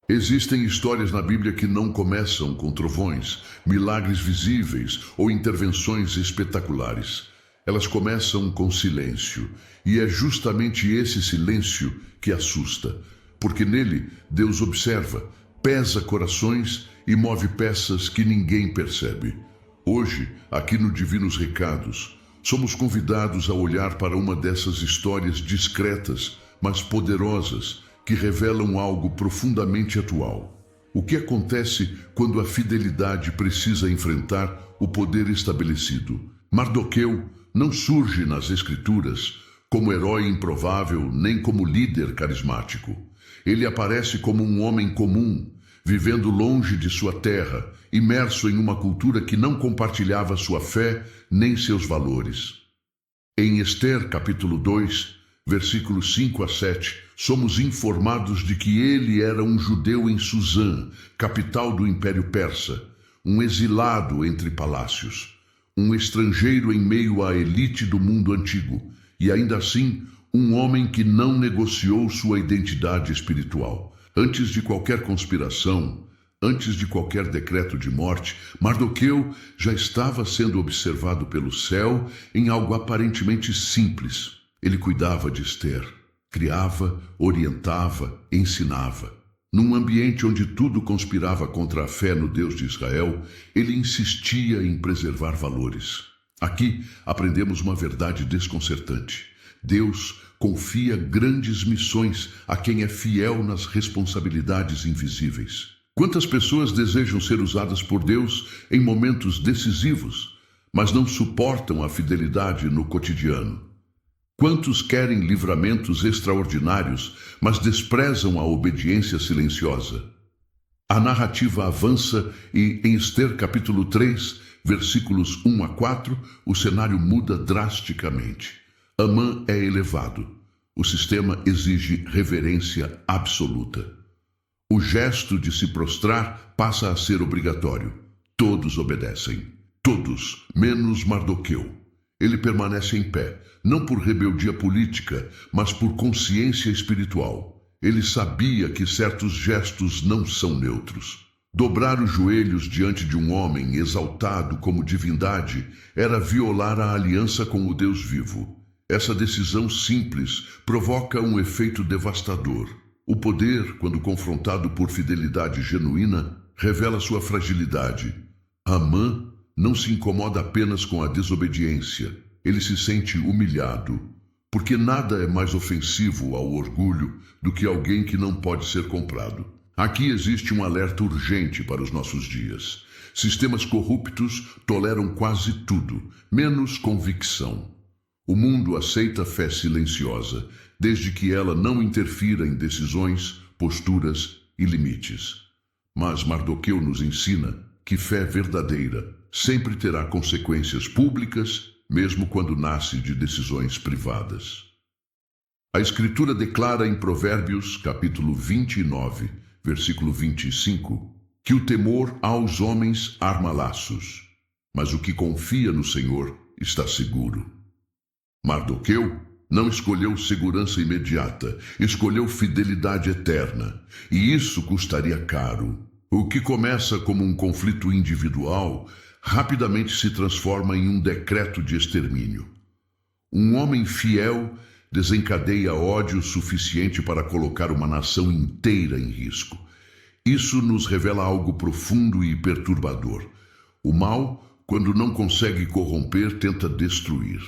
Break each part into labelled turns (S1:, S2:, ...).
S1: Existem histórias na Bíblia que não começam com trovões, milagres visíveis ou intervenções espetaculares. Elas começam com silêncio, e é justamente esse silêncio que assusta, porque nele Deus observa, pesa corações e move peças que ninguém percebe. Hoje, aqui no Divinos Recados, somos convidados a olhar para uma dessas histórias discretas, mas poderosas, que revelam algo profundamente atual. O que acontece quando a fidelidade precisa enfrentar o poder estabelecido? Mardoqueu não surge nas Escrituras como herói improvável nem como líder carismático. Ele aparece como um homem comum, vivendo longe de sua terra, imerso em uma cultura que não compartilhava sua fé nem seus valores. Em Ester, capítulo 2, versículos 5 a 7, somos informados de que ele era um judeu em Suzã, capital do Império Persa, um exilado entre palácios, um estrangeiro em meio à elite do mundo antigo, e ainda assim, um homem que não negociou sua identidade espiritual. Antes de qualquer conspiração, antes de qualquer decreto de morte, Mardoqueu já estava sendo observado pelo céu em algo aparentemente simples. Ele cuidava de Ester, criava, orientava, ensinava. Num ambiente onde tudo conspirava contra a fé no Deus de Israel, ele insistia em preservar valores. Aqui aprendemos uma verdade desconcertante. Deus confia grandes missões a quem é fiel nas responsabilidades invisíveis. Quantas pessoas desejam ser usadas por Deus em momentos decisivos, mas não suportam a fidelidade no cotidiano? Quantos querem livramentos extraordinários, mas desprezam a obediência silenciosa? A narrativa avança e, em Ester capítulo 3, versículos 1 a 4, o cenário muda drasticamente. Amã é elevado. O sistema exige reverência absoluta. O gesto de se prostrar passa a ser obrigatório. Todos obedecem. Todos, menos Mardoqueu. Ele permanece em pé, não por rebeldia política, mas por consciência espiritual. Ele sabia que certos gestos não são neutros. Dobrar os joelhos diante de um homem exaltado como divindade era violar a aliança com o Deus vivo. Essa decisão simples provoca um efeito devastador. O poder, quando confrontado por fidelidade genuína, revela sua fragilidade. Amã não se incomoda apenas com a desobediência. Ele se sente humilhado, porque nada é mais ofensivo ao orgulho do que alguém que não pode ser comprado. Aqui existe um alerta urgente para os nossos dias. Sistemas corruptos toleram quase tudo, menos convicção. O mundo aceita fé silenciosa, desde que ela não interfira em decisões, posturas e limites. Mas Mardoqueu nos ensina que fé verdadeira sempre terá consequências públicas, mesmo quando nasce de decisões privadas. A Escritura declara em Provérbios, capítulo 29, versículo 25, que o temor aos homens arma laços, mas o que confia no Senhor está seguro. Mardoqueu não escolheu segurança imediata, escolheu fidelidade eterna, e isso custaria caro. O que começa como um conflito individual, rapidamente se transforma em um decreto de extermínio. Um homem fiel desencadeia ódio suficiente para colocar uma nação inteira em risco. Isso nos revela algo profundo e perturbador. O mal, quando não consegue corromper, tenta destruir.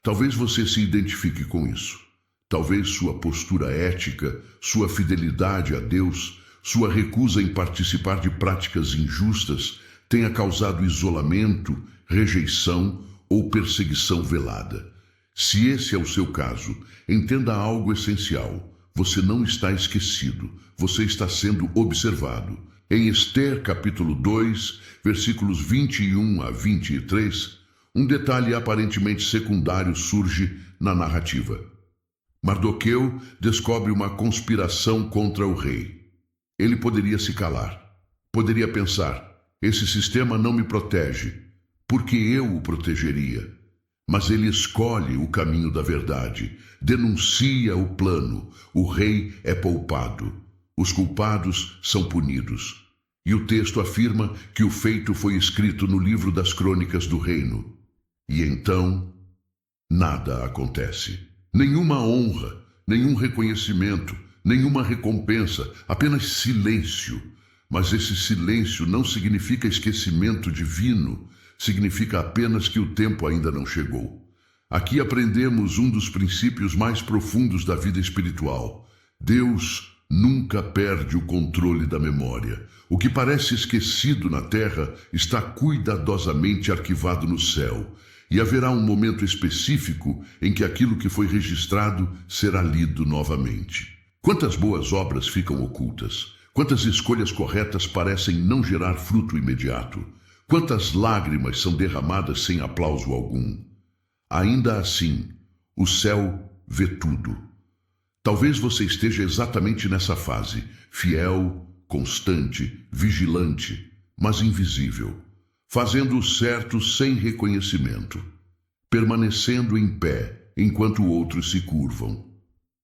S1: Talvez você se identifique com isso. Talvez sua postura ética, sua fidelidade a Deus, sua recusa em participar de práticas injustas tenha causado isolamento, rejeição ou perseguição velada. Se esse é o seu caso, entenda algo essencial. Você não está esquecido, você está sendo observado. Em Ester, capítulo 2, versículos 21 a 23, um detalhe aparentemente secundário surge na narrativa. Mardoqueu descobre uma conspiração contra o rei. Ele poderia se calar. Poderia pensar: esse sistema não me protege, porque eu o protegeria. Mas ele escolhe o caminho da verdade, denuncia o plano, o rei é poupado. Os culpados são punidos. E o texto afirma que o feito foi escrito no livro das crônicas do reino. E então, nada acontece. Nenhuma honra, nenhum reconhecimento, nenhuma recompensa, apenas silêncio. Mas esse silêncio não significa esquecimento divino, significa apenas que o tempo ainda não chegou. Aqui aprendemos um dos princípios mais profundos da vida espiritual. Deus nunca perde o controle da memória. O que parece esquecido na terra está cuidadosamente arquivado no céu. E haverá um momento específico em que aquilo que foi registrado será lido novamente. Quantas boas obras ficam ocultas? Quantas escolhas corretas parecem não gerar fruto imediato? Quantas lágrimas são derramadas sem aplauso algum? Ainda assim, o céu vê tudo. Talvez você esteja exatamente nessa fase, fiel, constante, vigilante, mas invisível, fazendo o certo sem reconhecimento, permanecendo em pé enquanto outros se curvam.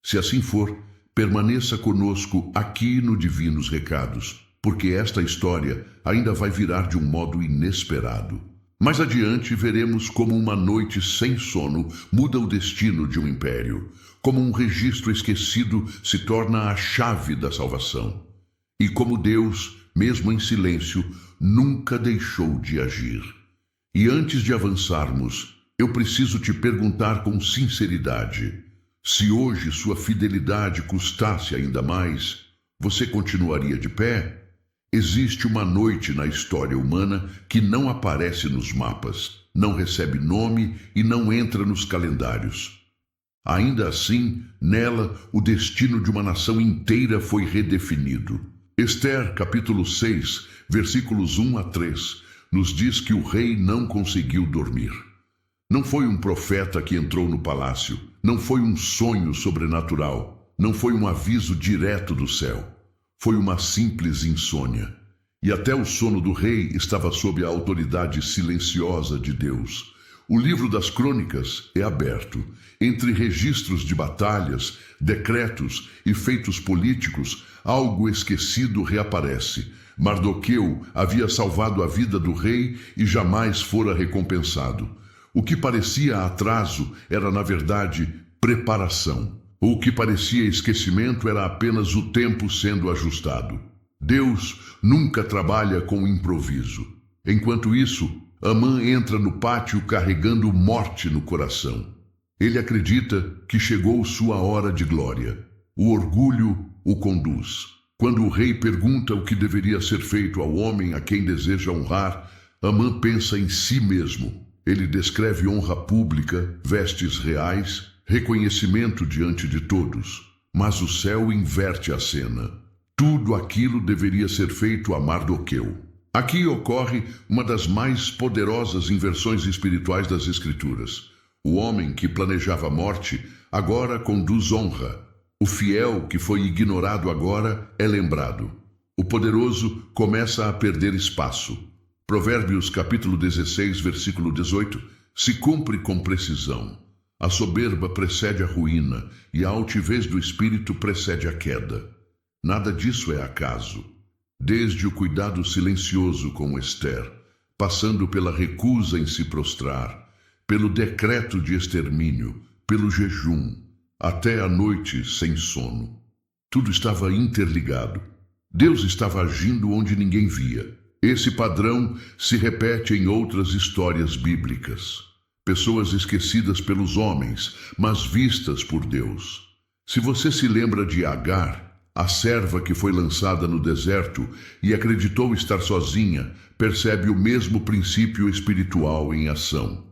S1: Se assim for, permaneça conosco aqui no Divinos Recados, porque esta história ainda vai virar de um modo inesperado. Mais adiante veremos como uma noite sem sono muda o destino de um império, como um registro esquecido se torna a chave da salvação, e como Deus, mesmo em silêncio, nunca deixou de agir. E antes de avançarmos, eu preciso te perguntar com sinceridade: se hoje sua fidelidade custasse ainda mais, você continuaria de pé? Existe uma noite na história humana que não aparece nos mapas, não recebe nome e não entra nos calendários. Ainda assim, nela, o destino de uma nação inteira foi redefinido. Esther, capítulo 6, versículos 1 a 3, nos diz que o rei não conseguiu dormir. Não foi um profeta que entrou no palácio, não foi um sonho sobrenatural, não foi um aviso direto do céu. Foi uma simples insônia. E até o sono do rei estava sob a autoridade silenciosa de Deus. O livro das crônicas é aberto. Entre registros de batalhas, decretos e feitos políticos, algo esquecido reaparece. Mardoqueu havia salvado a vida do rei e jamais fora recompensado. O que parecia atraso era, na verdade, preparação. O que parecia esquecimento era apenas o tempo sendo ajustado. Deus nunca trabalha com improviso. Enquanto isso, Amã entra no pátio carregando morte no coração. Ele acredita que chegou sua hora de glória. O orgulho o conduz. Quando o rei pergunta o que deveria ser feito ao homem a quem deseja honrar, Amã pensa em si mesmo. Ele descreve honra pública, vestes reais, reconhecimento diante de todos. Mas o céu inverte a cena. Tudo aquilo deveria ser feito a Mardoqueu. Aqui ocorre uma das mais poderosas inversões espirituais das Escrituras. O homem que planejava a morte agora conduz honra. O fiel que foi ignorado agora é lembrado. O poderoso começa a perder espaço. Provérbios capítulo 16, versículo 18, se cumpre com precisão. A soberba precede a ruína e a altivez do espírito precede a queda. Nada disso é acaso. Desde o cuidado silencioso com Esther, passando pela recusa em se prostrar, pelo decreto de extermínio, pelo jejum, até a noite sem sono. Tudo estava interligado. Deus estava agindo onde ninguém via. Esse padrão se repete em outras histórias bíblicas. Pessoas esquecidas pelos homens, mas vistas por Deus. Se você se lembra de Agar, a serva que foi lançada no deserto e acreditou estar sozinha, percebe o mesmo princípio espiritual em ação.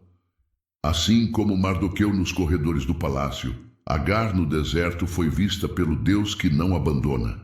S1: Assim como Mardoqueu nos corredores do palácio, Agar no deserto foi vista pelo Deus que não abandona.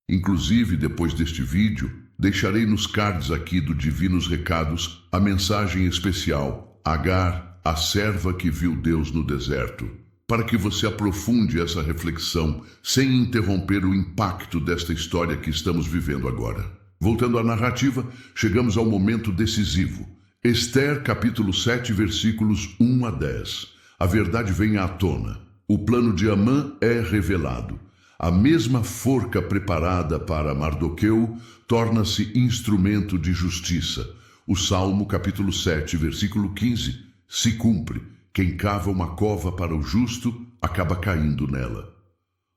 S1: Inclusive, depois deste vídeo, deixarei nos cards aqui do Divinos Recados a mensagem especial, Agar, a serva que viu Deus no deserto, para que você aprofunde essa reflexão sem interromper o impacto desta história que estamos vivendo agora. Voltando à narrativa, chegamos ao momento decisivo. Esther, capítulo 7, versículos 1 a 10. A verdade vem à tona. O plano de Amã é revelado. A mesma forca preparada para Mardoqueu torna-se instrumento de justiça. O Salmo capítulo 7, versículo 15, se cumpre. Quem cava uma cova para o justo acaba caindo nela.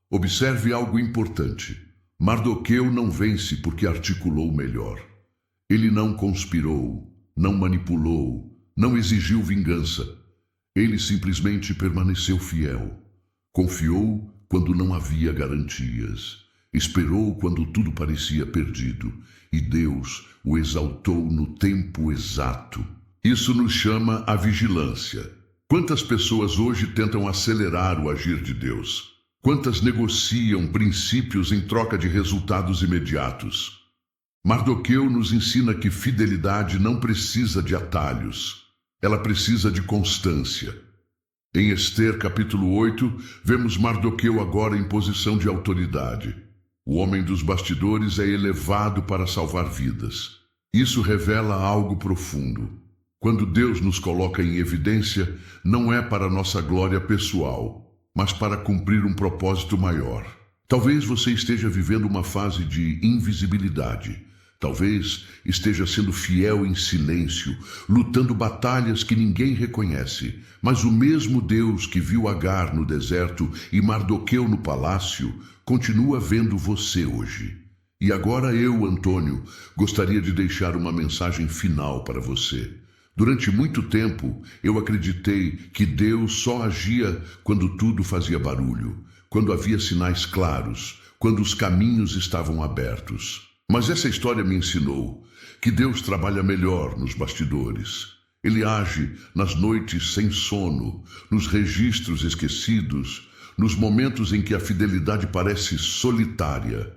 S1: Observe algo importante. Mardoqueu não vence porque articulou melhor. Ele não conspirou, não manipulou, não exigiu vingança. Ele simplesmente permaneceu fiel. Confiou quando não havia garantias. Esperou quando tudo parecia perdido. E Deus o exaltou no tempo exato. Isso nos chama a vigilância. Quantas pessoas hoje tentam acelerar o agir de Deus? Quantas negociam princípios em troca de resultados imediatos? Mardoqueu nos ensina que fidelidade não precisa de atalhos. Ela precisa de constância. Em Ester capítulo 8, vemos Mardoqueu agora em posição de autoridade. O homem dos bastidores é elevado para salvar vidas. Isso revela algo profundo. Quando Deus nos coloca em evidência, não é para nossa glória pessoal, mas para cumprir um propósito maior. Talvez você esteja vivendo uma fase de invisibilidade. Talvez esteja sendo fiel em silêncio, lutando batalhas que ninguém reconhece. Mas o mesmo Deus que viu Agar no deserto e Mardoqueu no palácio, continua vendo você hoje. E agora eu, Antônio, gostaria de deixar uma mensagem final para você. Durante muito tempo, eu acreditei que Deus só agia quando tudo fazia barulho, quando havia sinais claros, quando os caminhos estavam abertos. Mas essa história me ensinou que Deus trabalha melhor nos bastidores. Ele age nas noites sem sono, nos registros esquecidos, nos momentos em que a fidelidade parece solitária.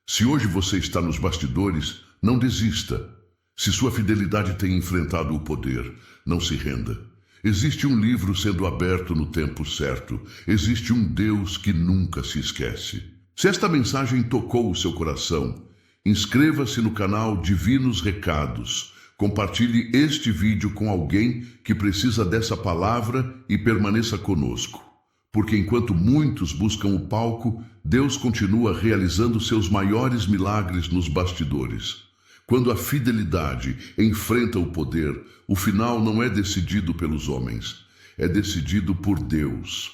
S1: Se hoje você está nos bastidores, não desista. Se sua fidelidade tem enfrentado o poder, não se renda. Existe um livro sendo aberto no tempo certo. Existe um Deus que nunca se esquece. Se esta mensagem tocou o seu coração, inscreva-se no canal Divinos Recados. Compartilhe este vídeo com alguém que precisa dessa palavra e permaneça conosco. Porque enquanto muitos buscam o palco, Deus continua realizando seus maiores milagres nos bastidores. Quando a fidelidade enfrenta o poder, o final não é decidido pelos homens, é decidido por Deus.